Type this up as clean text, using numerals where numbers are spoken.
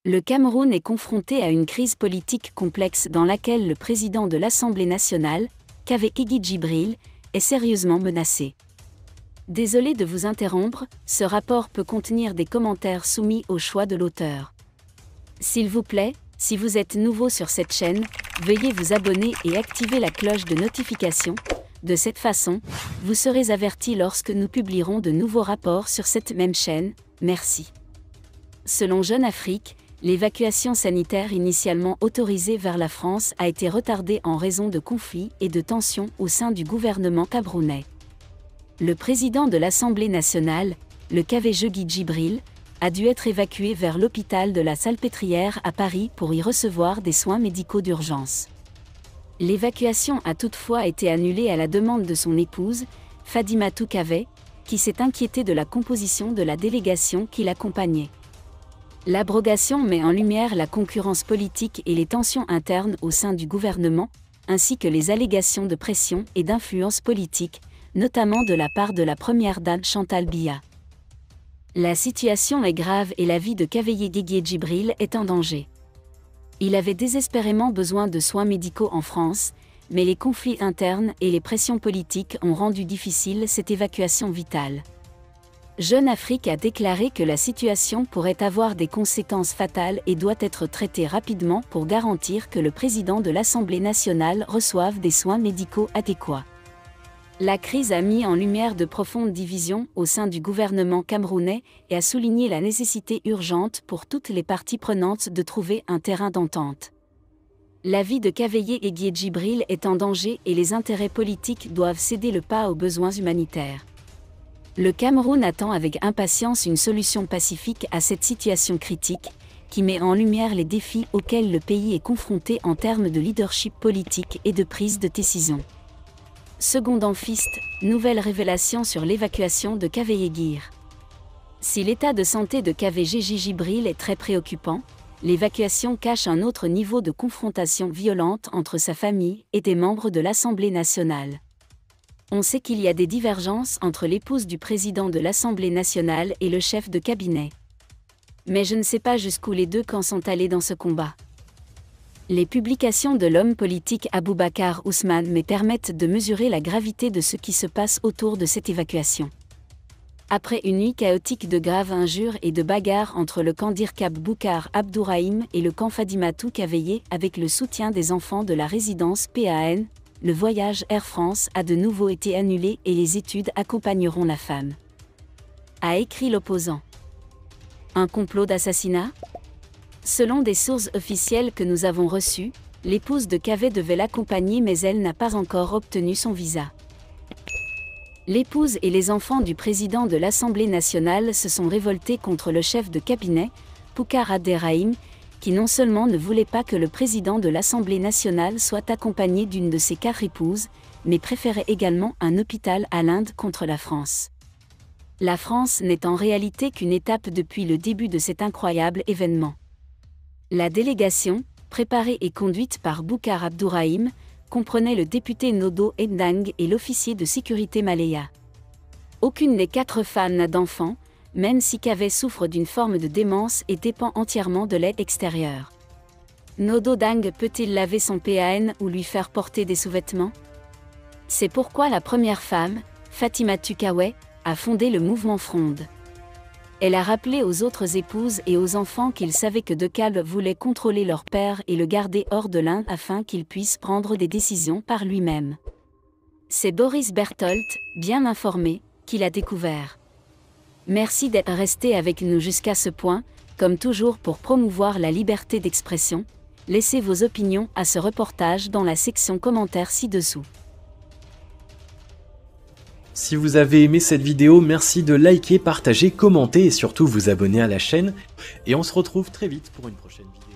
Le Cameroun est confronté à une crise politique complexe dans laquelle le président de l'Assemblée nationale, Kaveh Djibril, est sérieusement menacé. Désolé de vous interrompre, ce rapport peut contenir des commentaires soumis au choix de l'auteur. S'il vous plaît, si vous êtes nouveau sur cette chaîne, veuillez vous abonner et activer la cloche de notification. De cette façon, vous serez averti lorsque nous publierons de nouveaux rapports sur cette même chaîne. Merci. Selon Jeune Afrique, l'évacuation sanitaire initialement autorisée vers la France a été retardée en raison de conflits et de tensions au sein du gouvernement camerounais. Le président de l'Assemblée nationale, le Kaveh Djibril, a dû être évacué vers l'hôpital de la Salpêtrière à Paris pour y recevoir des soins médicaux d'urgence. L'évacuation a toutefois été annulée à la demande de son épouse, Fadimatou Kaveh, qui s'est inquiétée de la composition de la délégation qui l'accompagnait. L'abrogation met en lumière la concurrence politique et les tensions internes au sein du gouvernement, ainsi que les allégations de pression et d'influence politique, notamment de la part de la première dame Chantal Biya. La situation est grave et la vie de Kaveh Djibril est en danger. Il avait désespérément besoin de soins médicaux en France, mais les conflits internes et les pressions politiques ont rendu difficile cette évacuation vitale. Jeune Afrique a déclaré que la situation pourrait avoir des conséquences fatales et doit être traitée rapidement pour garantir que le président de l'Assemblée nationale reçoive des soins médicaux adéquats. La crise a mis en lumière de profondes divisions au sein du gouvernement camerounais et a souligné la nécessité urgente pour toutes les parties prenantes de trouver un terrain d'entente. La vie de Kaveh Djibril est en danger et les intérêts politiques doivent céder le pas aux besoins humanitaires. Le Cameroun attend avec impatience une solution pacifique à cette situation critique, qui met en lumière les défis auxquels le pays est confronté en termes de leadership politique et de prise de décision. Second enfiste, nouvelle révélation sur l'évacuation de Kaveh Djibril. Si l'état de santé de Kaveh Djibril est très préoccupant, l'évacuation cache un autre niveau de confrontation violente entre sa famille et des membres de l'Assemblée nationale. On sait qu'il y a des divergences entre l'épouse du président de l'Assemblée nationale et le chef de cabinet. Mais je ne sais pas jusqu'où les deux camps sont allés dans ce combat. Les publications de l'homme politique Aboubakar Ousmane me permettent de mesurer la gravité de ce qui se passe autour de cette évacuation. Après une nuit chaotique de graves injures et de bagarres entre le camp d'Irkab Boukar Abdourahim et le camp Fadimatou Kaveh avec le soutien des enfants de la résidence PAN, le voyage Air France a de nouveau été annulé et les études accompagneront la femme. A écrit l'opposant. Un complot d'assassinat ? Selon des sources officielles que nous avons reçues, l'épouse de Kaveh devait l'accompagner mais elle n'a pas encore obtenu son visa. L'épouse et les enfants du président de l'Assemblée nationale se sont révoltés contre le chef de cabinet, Boukar Abderrahim, qui non seulement ne voulait pas que le président de l'Assemblée nationale soit accompagné d'une de ses 4 épouses, mais préférait également un hôpital à l'Inde contre la France. La France n'est en réalité qu'une étape depuis le début de cet incroyable événement. La délégation, préparée et conduite par Boukar Abdourahim, comprenait le député Nodo Endang et l'officier de sécurité Maléa. Aucune des 4 femmes n'a d'enfant, même si Kaveh souffre d'une forme de démence et dépend entièrement de l'aide extérieure. Nodo Dang peut-il laver son PAN ou lui faire porter des sous-vêtements ? C'est pourquoi la première femme, Fadimatou Kaveh, a fondé le mouvement Fronde. Elle a rappelé aux autres épouses et aux enfants qu'ils savaient que De Kalb voulait contrôler leur père et le garder hors de l'Inde afin qu'il puisse prendre des décisions par lui-même. C'est Boris Berthold, bien informé, qui l'a découvert. Merci d'être resté avec nous jusqu'à ce point, comme toujours pour promouvoir la liberté d'expression. Laissez vos opinions à ce reportage dans la section commentaires ci-dessous. Si vous avez aimé cette vidéo, merci de liker, partager, commenter et surtout vous abonner à la chaîne. Et on se retrouve très vite pour une prochaine vidéo.